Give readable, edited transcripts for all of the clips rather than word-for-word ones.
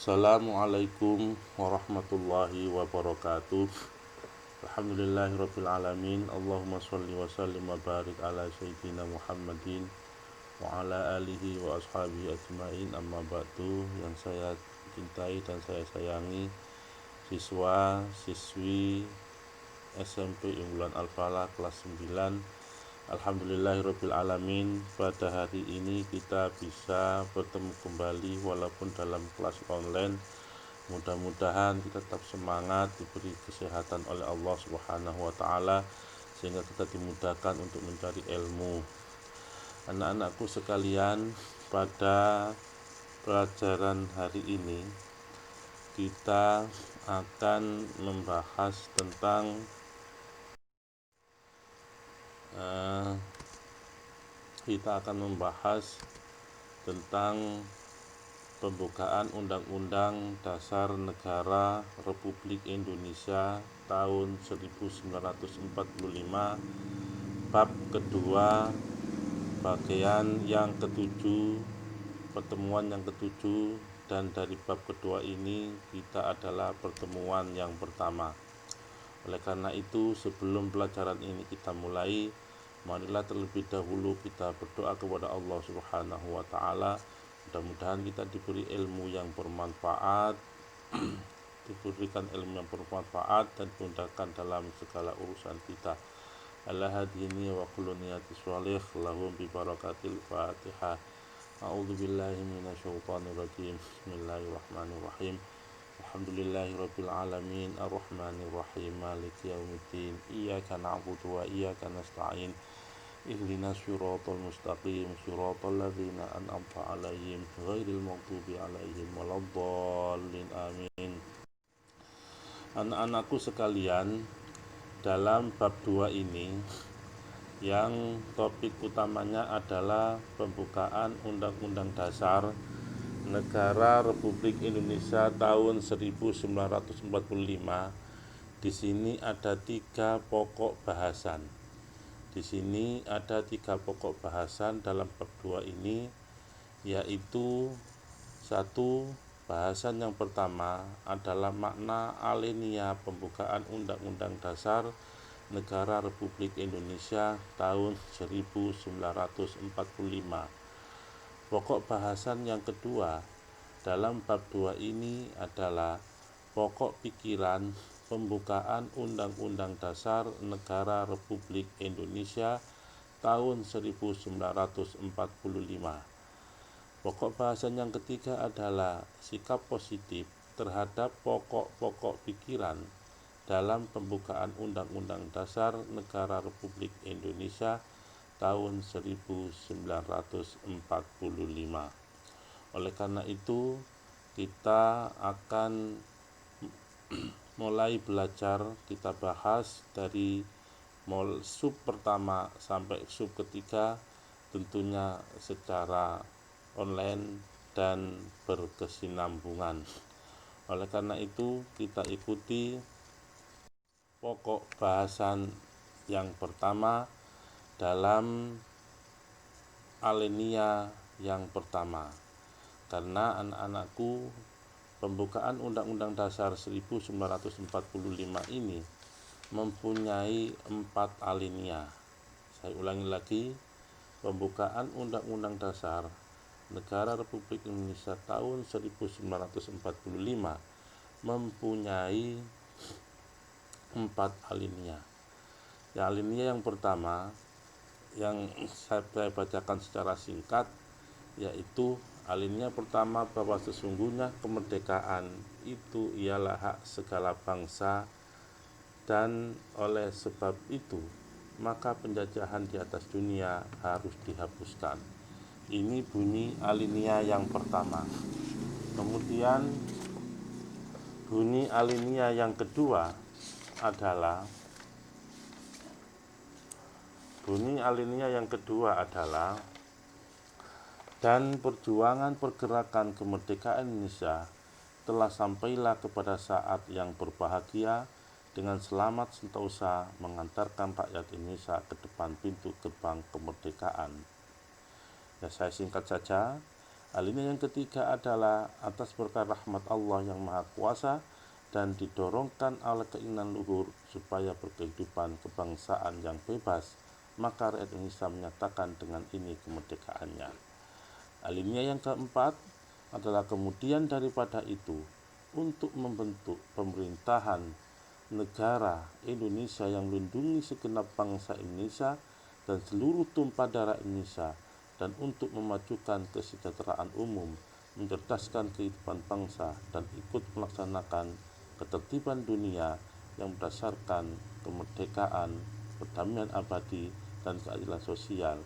Assalamualaikum warahmatullahi wabarakatuh. Alhamdulillahirabbil alamin. Allahumma shalli wa sallim wa barik ala sayyidina Muhammadin wa ala alihi wa ashabihi ajmain. Amma ba'du. Yang saya cintai dan saya sayangi, siswa siswi SMP Unggulan Al-Falah kelas 9. Alhamdulillahirabbil alamin. Pada hari ini kita bisa bertemu kembali walaupun dalam kelas online. Mudah-mudahan kita tetap semangat, diberi kesehatan oleh Allah Subhanahu wa taala sehingga kita dimudahkan untuk mencari ilmu. Anak-anakku sekalian, pada pelajaran hari ini kita akan membahas tentang pembukaan Undang-Undang Dasar Negara Republik Indonesia tahun 1945, bab kedua, bagian yang ketujuh, pertemuan yang ketujuh. Dan dari bab kedua ini kita adalah pertemuan yang pertama. Oleh karena itu, sebelum pelajaran ini kita mulai, marilah terlebih dahulu kita berdoa kepada Allah Subhanahu wa taala. Mudah-mudahan kita diberi ilmu yang bermanfaat, diberikan ilmu yang bermanfaat dan dimudahkan dalam segala urusan kita. Ala hadini wa kullu niyati sholih lahum bi barakatil Fatihah. A'udzu billahi minasyaitonir rajim. Bismillahirrahmanirrahim. Alhamdulillahirabbil alamin arrahmanir rahim maliki yaumiddin iyyaka na'budu wa iyyaka nasta'in ihdinas siratal mustaqim siratal ladzina an'amta 'alaihim ghairil maghdubi 'alaihim waladdallin amin. Anak-anakku sekalian, dalam bab 2 ini yang topik utamanya adalah pembukaan Undang-Undang Dasar Negara Republik Indonesia tahun 1945. Di sini ada tiga pokok bahasan. Dalam bab 2 ini, yaitu satu, bahasan yang pertama adalah makna alinea pembukaan Undang-Undang Dasar Negara Republik Indonesia tahun 1945. Pokok bahasan yang kedua dalam bab 2 ini adalah pokok pikiran pembukaan Undang-Undang Dasar Negara Republik Indonesia tahun 1945. Pokok bahasan yang ketiga adalah sikap positif terhadap pokok-pokok pikiran dalam pembukaan Undang-Undang Dasar Negara Republik Indonesia tahun 1945. Oleh karena itu, kita akan mulai belajar. Kita bahas dari sub pertama sampai sub ketiga, tentunya secara online dan berkesinambungan. Oleh karena itu, kita ikuti pokok bahasan yang pertama dalam alinea yang pertama. Karena anak-anakku, pembukaan Undang-Undang Dasar 1945 ini mempunyai 4 alinea. Saya ulangi lagi, pembukaan Undang-Undang Dasar Negara Republik Indonesia tahun 1945 mempunyai 4 alinea. Ya, alinea yang pertama yang saya bacakan secara singkat, yaitu alinea pertama bahwa sesungguhnya kemerdekaan itu ialah hak segala bangsa, dan oleh sebab itu maka penjajahan di atas dunia harus dihapuskan. Ini bunyi alinea yang pertama. Kemudian bunyi alinea yang kedua adalah dan perjuangan pergerakan kemerdekaan Indonesia telah sampailah kepada saat yang berbahagia dengan selamat sentosa mengantarkan rakyat Indonesia ke depan pintu gerbang kemerdekaan. Ya, saya singkat saja. Alinea yang ketiga adalah atas berkat rahmat Allah yang Maha Kuasa dan didorongkan oleh keinginan luhur supaya berkehidupan kebangsaan yang bebas, maka rakyat Indonesia menyatakan dengan ini kemerdekaannya. Alinea yang keempat adalah kemudian daripada itu untuk membentuk pemerintahan negara Indonesia yang melindungi segenap bangsa Indonesia dan seluruh tumpah darah Indonesia, dan untuk memajukan kesejahteraan umum, mencerdaskan kehidupan bangsa, dan ikut melaksanakan ketertiban dunia yang berdasarkan kemerdekaan, perdamaian abadi, dan keadilan sosial.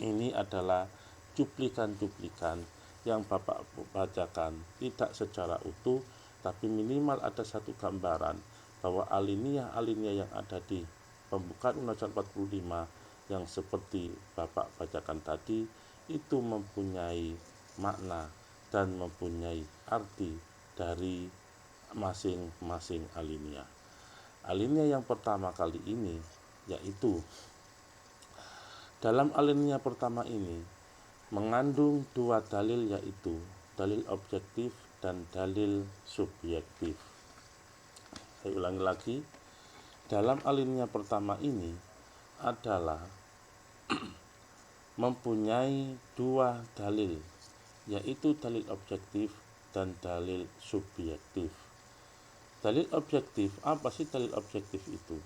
Ini adalah cuplikan-cuplikan yang Bapak bacakan tidak secara utuh, tapi minimal ada satu gambaran bahwa alinea-alinea yang ada di pembukaan Undang-Undang 45 yang seperti Bapak bacakan tadi itu mempunyai makna dan mempunyai arti dari masing-masing alinea. Alinea yang pertama kali ini yaitu dalam alinea pertama ini mengandung dua dalil, yaitu dalil objektif dan dalil subjektif. Saya ulangi lagi, dalam alinea pertama ini adalah mempunyai dua dalil, yaitu dalil objektif dan dalil subjektif. Dalil objektif, apa sih dalil objektif itu?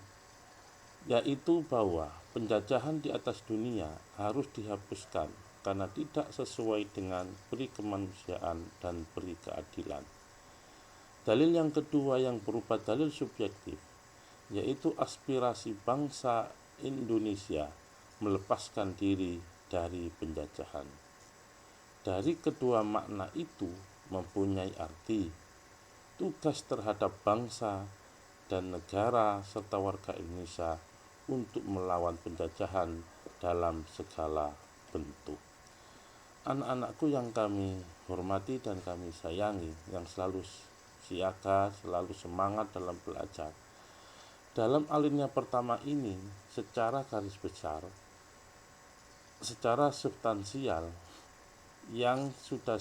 Yaitu bahwa penjajahan di atas dunia harus dihapuskan karena tidak sesuai dengan peri kemanusiaan dan peri keadilan. Dalil yang kedua yang berupa dalil subjektif, yaitu aspirasi bangsa Indonesia melepaskan diri dari penjajahan. Dari kedua makna itu mempunyai arti tugas terhadap bangsa dan negara serta warga Indonesia untuk melawan penjajahan dalam segala bentuk. Anak-anakku yang kami hormati dan kami sayangi, yang selalu siaga, selalu semangat dalam belajar. Dalam alinea pertama ini, secara garis besar, secara substansial, yang sudah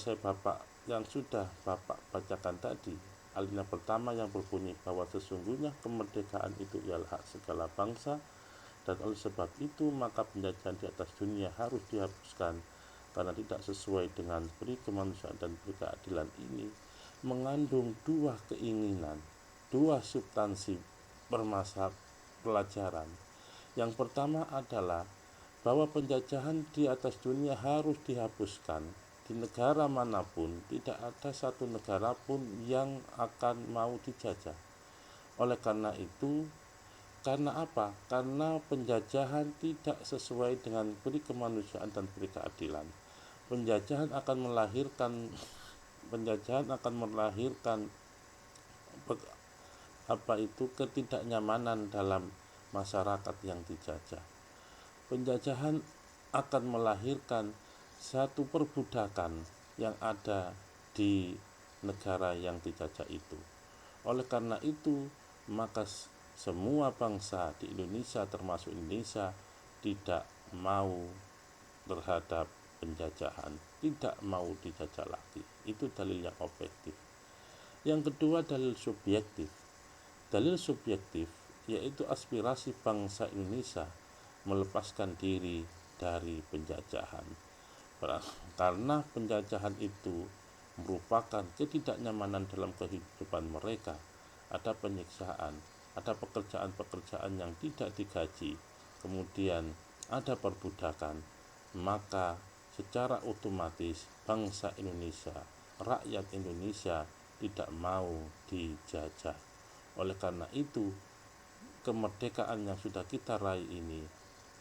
Bapak bacakan tadi, alinea pertama yang berbunyi bahwa sesungguhnya kemerdekaan itu ialah hak segala bangsa, dan oleh sebab itu maka penjajahan di atas dunia harus dihapuskan karena tidak sesuai dengan peri kemanusiaan dan peri keadilan. Ini mengandung dua keinginan, dua substansi permasalahan pelajaran. Yang pertama adalah bahwa penjajahan di atas dunia harus dihapuskan. Di negara manapun tidak ada satu negara pun yang akan mau dijajah. Oleh karena itu, karena apa? Karena penjajahan tidak sesuai dengan peri kemanusiaan dan peri keadilan. Penjajahan akan melahirkan ketidaknyamanan dalam masyarakat yang dijajah. Penjajahan akan melahirkan satu perbudakan yang ada di negara yang dijajah itu. Oleh karena itu, maka semua bangsa di Indonesia termasuk Indonesia tidak mau terhadap penjajahan, tidak mau dijajah lagi. Itu dalil yang objektif. Yang kedua, dalil subjektif. Dalil subjektif yaitu aspirasi bangsa Indonesia melepaskan diri dari penjajahan. Karena penjajahan itu merupakan ketidaknyamanan dalam kehidupan mereka, ada penyiksaan, ada pekerjaan-pekerjaan yang tidak digaji, kemudian ada perbudakan, maka secara otomatis bangsa Indonesia, rakyat Indonesia tidak mau dijajah. Oleh karena itu, kemerdekaan yang sudah kita raih ini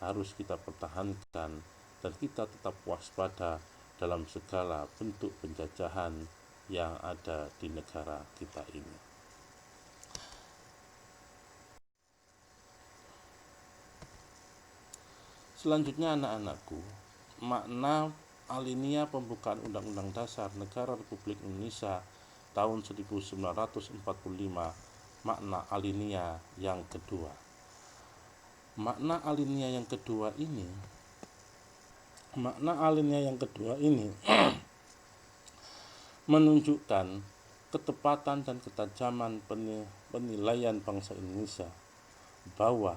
harus kita pertahankan dan kita tetap waspada dalam segala bentuk penjajahan yang ada di negara kita ini. Selanjutnya anak-anakku, makna alinea pembukaan Undang-Undang Dasar Negara Republik Indonesia tahun 1945, makna alinea yang kedua. Makna alinea yang kedua ini Makna alinea yang kedua ini menunjukkan ketepatan dan ketajaman penilaian bangsa Indonesia bahwa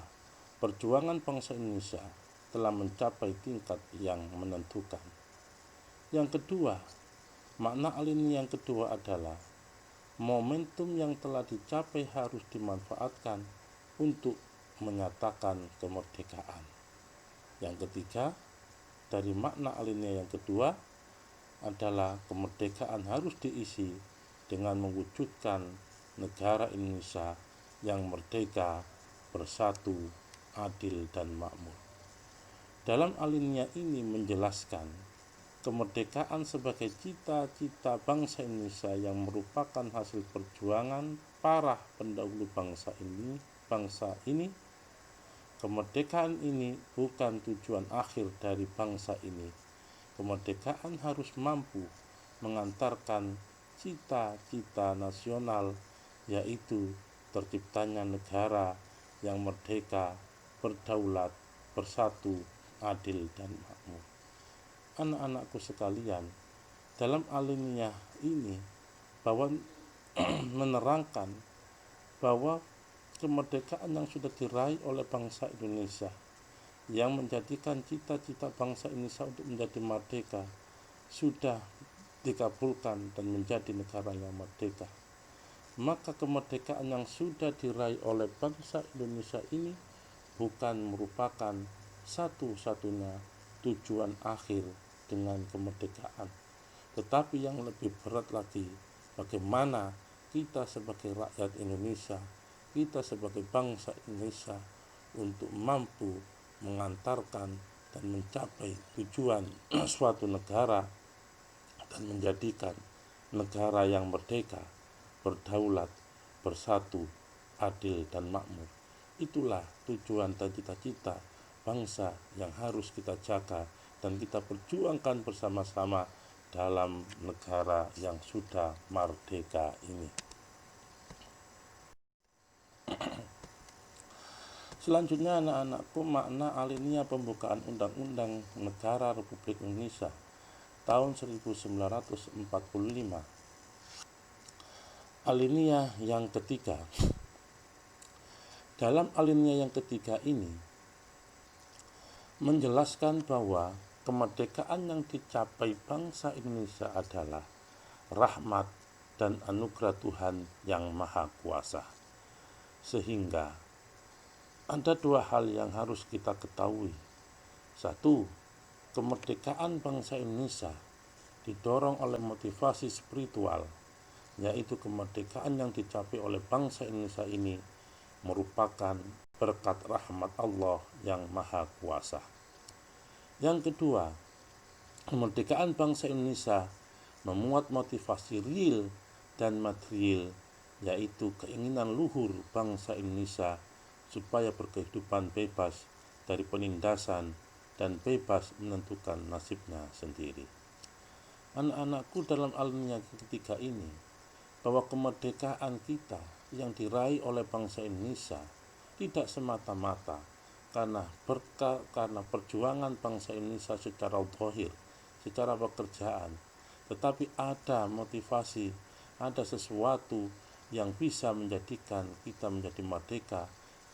perjuangan bangsa Indonesia telah mencapai tingkat yang menentukan. Yang kedua, makna alinea yang kedua adalah momentum yang telah dicapai harus dimanfaatkan untuk menyatakan kemerdekaan. Yang ketiga, dari makna alinea yang kedua adalah kemerdekaan harus diisi dengan mewujudkan negara Indonesia yang merdeka, bersatu, adil, dan makmur. Dalam alinea ini menjelaskan kemerdekaan sebagai cita-cita bangsa Indonesia yang merupakan hasil perjuangan para pendahulu bangsa ini. Kemerdekaan ini bukan tujuan akhir dari bangsa ini. Kemerdekaan harus mampu mengantarkan cita-cita nasional, yaitu terciptanya negara yang merdeka, berdaulat, bersatu, adil, dan makmur. Anak-anakku sekalian, dalam alinea ini bahwa menerangkan bahwa kemerdekaan yang sudah diraih oleh bangsa Indonesia yang menjadikan cita-cita bangsa Indonesia untuk menjadi merdeka sudah dikabulkan dan menjadi negara yang merdeka. Maka kemerdekaan yang sudah diraih oleh bangsa Indonesia ini bukan merupakan satu-satunya tujuan akhir dengan kemerdekaan, tetapi yang lebih berat lagi, bagaimana kita sebagai rakyat Indonesia, kita sebagai bangsa Indonesia untuk mampu mengantarkan dan mencapai tujuan suatu negara dan menjadikan negara yang merdeka, berdaulat, bersatu, adil, dan makmur. Itulah tujuan dan cita-cita bangsa yang harus kita jaga dan kita perjuangkan bersama-sama dalam negara yang sudah merdeka ini. Selanjutnya anak-anakku, makna alinea pembukaan Undang-Undang Negara Republik Indonesia tahun 1945. Alinea yang ketiga. Dalam alinea yang ketiga ini menjelaskan bahwa kemerdekaan yang dicapai bangsa Indonesia adalah rahmat dan anugerah Tuhan yang Maha Kuasa. Sehingga ada dua hal yang harus kita ketahui. Satu, kemerdekaan bangsa Indonesia didorong oleh motivasi spiritual, yaitu kemerdekaan yang dicapai oleh bangsa Indonesia ini merupakan berkat rahmat Allah yang Maha Kuasa. Yang kedua, kemerdekaan bangsa Indonesia memuat motivasi real dan material, yaitu keinginan luhur bangsa Indonesia supaya berkehidupan bebas dari penindasan dan bebas menentukan nasibnya sendiri. Anak-anakku, dalam alinea ketiga ini, bahwa kemerdekaan kita yang diraih oleh bangsa Indonesia tidak semata-mata karena perjuangan bangsa Indonesia secara zahir, secara pekerjaan, tetapi ada motivasi, ada sesuatu yang bisa menjadikan kita menjadi merdeka,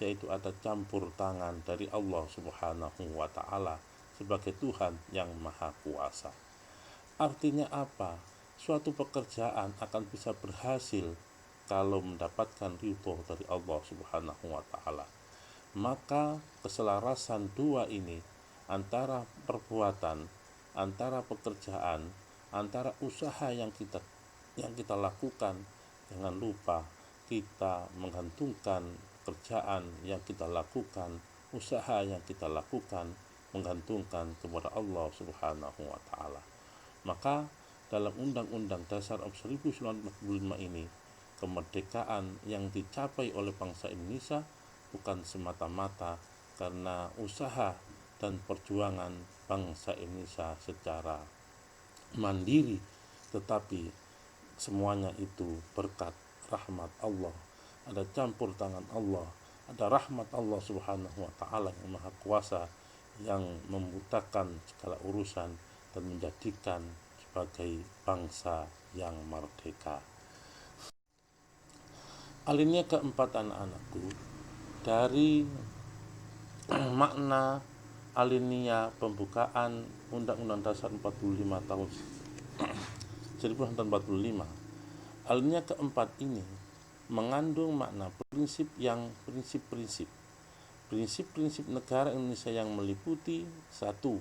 yaitu ada campur tangan dari Allah Subhanahu wa Ta'ala sebagai Tuhan yang Maha Kuasa. Artinya apa? Suatu pekerjaan akan bisa berhasil kalau mendapatkan ridho dari Allah Subhanahu wa Ta'ala. Maka keselarasan dua ini, antara perbuatan, antara pekerjaan, antara usaha yang kita lakukan, jangan lupa kita menggantungkan pekerjaan yang kita lakukan, usaha yang kita lakukan, menggantungkan kepada Allah Subhanahu wa Ta'ala. Maka dalam Undang-Undang Dasar 1945 ini, kemerdekaan yang dicapai oleh bangsa Indonesia bukan semata-mata karena usaha dan perjuangan bangsa Indonesia secara mandiri, tetapi semuanya itu berkat rahmat Allah. Ada campur tangan Allah, ada rahmat Allah Subhanahu wa Ta'ala yang Maha Kuasa yang membutakan segala urusan dan menjadikan sebagai bangsa yang merdeka. Alinea keempat, anak-anakku, dari makna alinea pembukaan Undang-Undang Dasar 45 tahun 1945, alinea keempat ini mengandung makna prinsip-prinsip negara Indonesia yang meliputi: satu,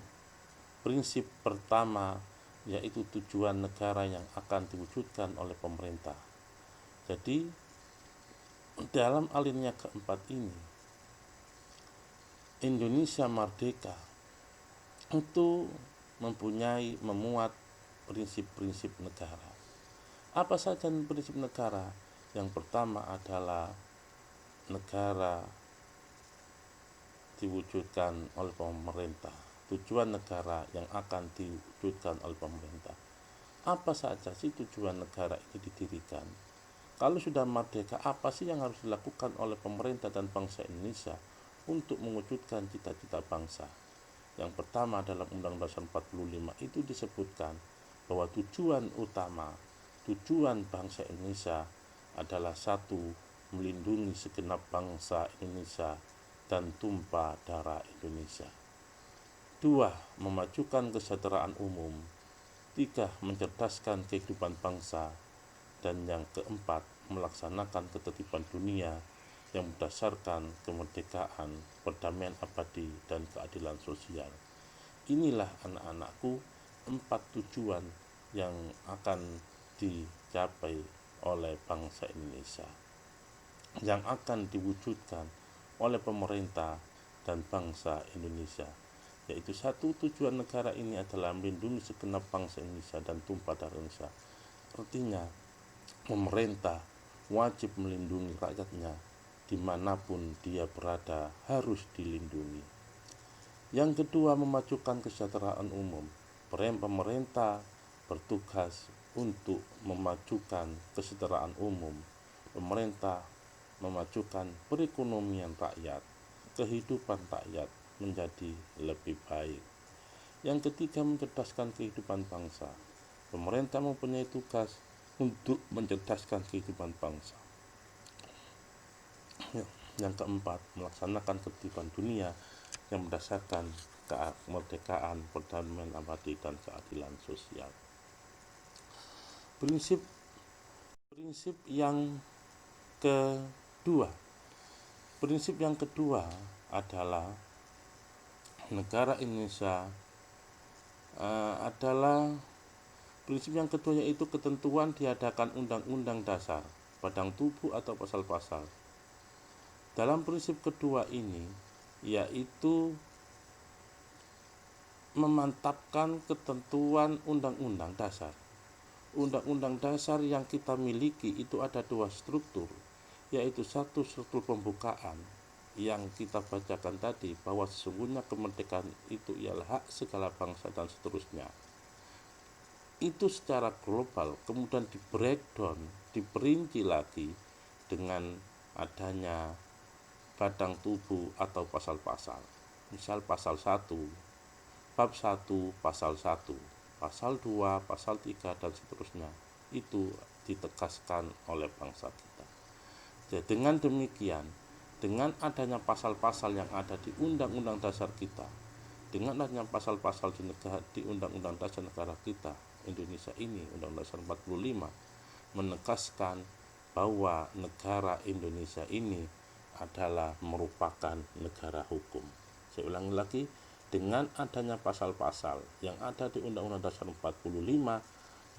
prinsip pertama yaitu tujuan negara yang akan diwujudkan oleh pemerintah. Jadi dalam alinea keempat ini, Indonesia merdeka itu memuat prinsip-prinsip negara. Apa saja prinsip negara? Yang pertama adalah negara diwujudkan oleh pemerintah. Tujuan negara yang akan diwujudkan oleh pemerintah. Apa saja sih tujuan negara ini didirikan? Kalau sudah merdeka, apa sih yang harus dilakukan oleh pemerintah dan bangsa Indonesia untuk mewujudkan cita-cita bangsa? Yang pertama, dalam Undang-Undang Dasar 45 itu disebutkan bahwa tujuan bangsa Indonesia adalah: satu, melindungi segenap bangsa Indonesia dan tumpah darah Indonesia; dua, memajukan kesejahteraan umum; tiga, mencerdaskan kehidupan bangsa; dan yang keempat, melaksanakan ketertiban dunia yang berdasarkan kemerdekaan, perdamaian abadi, dan keadilan sosial. Inilah, anak-anakku, 4 tujuan yang akan dicapai oleh bangsa Indonesia, yang akan diwujudkan oleh pemerintah dan bangsa Indonesia, yaitu: satu, tujuan negara ini adalah melindungi segenap bangsa Indonesia dan tumpah darah Indonesia. Artinya, pemerintah wajib melindungi rakyatnya dimanapun dia berada, harus dilindungi. Yang kedua, memajukan kesejahteraan umum. Peran pemerintah bertugas untuk memajukan kesejahteraan umum. Pemerintah memajukan perekonomian rakyat, kehidupan rakyat menjadi lebih baik. Yang ketiga, mencerdaskan kehidupan bangsa. Pemerintah mempunyai tugas untuk mencerdaskan kehidupan bangsa. Yang keempat, melaksanakan ketertiban dunia yang berdasarkan kemerdekaan, perdamaian abadi, dan keadilan sosial. Prinsip yang kedua. Prinsip yang kedua adalah negara Indonesia prinsip yang kedua yaitu ketentuan diadakan Undang-Undang Dasar, Padang Tubuh atau pasal-pasal. Dalam prinsip kedua ini yaitu memantapkan ketentuan Undang-Undang Dasar. Undang-Undang Dasar yang kita miliki itu ada 2 struktur, yaitu satu, struktur pembukaan yang kita bacakan tadi, bahwa sesungguhnya kemerdekaan itu ialah hak segala bangsa dan seterusnya. Itu secara global, kemudian di breakdown, diperinci lagi dengan adanya Padang Tubuh atau pasal-pasal. Misal pasal 1, bab 1, pasal 1, pasal 2, pasal 3, dan seterusnya. Itu ditegaskan oleh bangsa kita. Jadi dengan demikian, dengan adanya pasal-pasal yang ada di Undang-Undang Dasar kita, dengan adanya pasal-pasal di Undang-Undang Dasar negara kita, Indonesia ini, Undang-Undang Dasar 45, menegaskan bahwa negara Indonesia ini adalah merupakan negara hukum. Saya ulangi lagi, dengan adanya pasal-pasal yang ada di Undang-Undang Dasar 45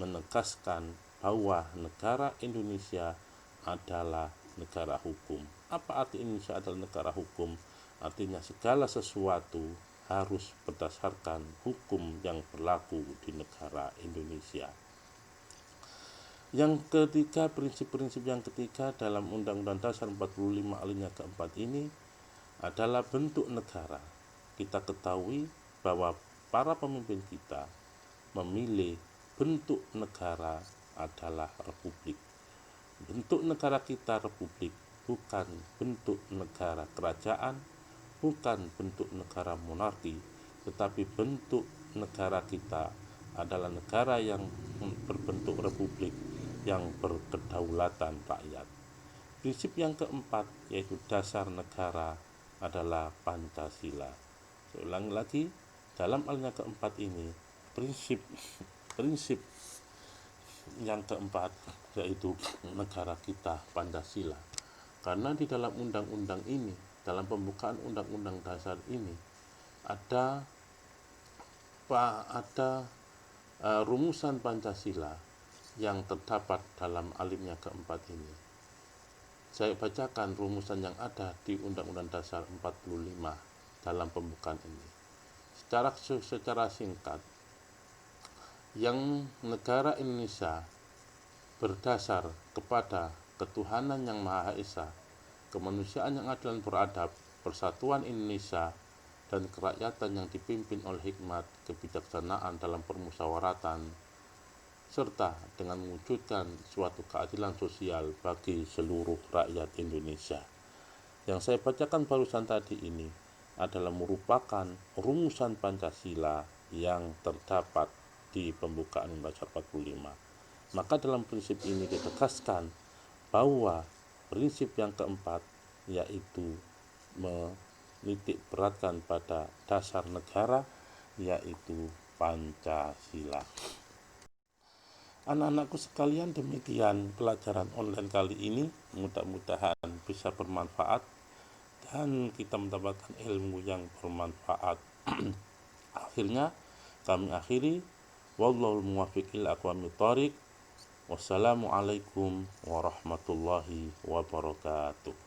menegaskan bahwa negara Indonesia adalah negara hukum. Apa arti Indonesia adalah negara hukum? Artinya segala sesuatu harus berdasarkan hukum yang berlaku di negara Indonesia. Yang ketiga, prinsip-prinsip yang ketiga dalam Undang-Undang Dasar 45 alinea keempat ini adalah bentuk negara. Kita ketahui bahwa para pemimpin kita memilih bentuk negara adalah republik. Bentuk negara kita republik, bukan bentuk negara kerajaan, bukan bentuk negara monarki, tetapi bentuk negara kita adalah negara yang berbentuk republik yang berkedaulatan rakyat. Prinsip yang keempat yaitu dasar negara adalah Pancasila. Saya ulangi lagi, dalam hal yang keempat ini, prinsip yang keempat yaitu negara kita Pancasila. Karena di dalam undang-undang ini, dalam pembukaan undang-undang dasar ini ada rumusan Pancasila yang terdapat dalam alimnya keempat ini. Saya bacakan rumusan yang ada di Undang-Undang Dasar 45 dalam pembukaan ini. Secara singkat, yang negara Indonesia berdasar kepada ketuhanan yang Maha Esa, kemanusiaan yang adil dan beradab, persatuan Indonesia, dan kerakyatan yang dipimpin oleh hikmat kebijaksanaan dalam permusyawaratan, serta dengan mewujudkan suatu keadilan sosial bagi seluruh rakyat Indonesia. Yang saya bacakan barusan tadi ini adalah merupakan rumusan Pancasila yang terdapat di pembukaan Undang-Undang 45. Maka dalam prinsip ini ditegaskan bahwa prinsip yang keempat yaitu menitik beratkan pada dasar negara yaitu Pancasila. Anak-anakku sekalian, demikian pelajaran online kali ini. Mudah-mudahan bisa bermanfaat dan kita mendapatkan ilmu yang bermanfaat. Akhirnya kami akhiri, wallahul muwaffiq ila aqwamit thoriq. Wassalamualaikum warahmatullahi wabarakatuh.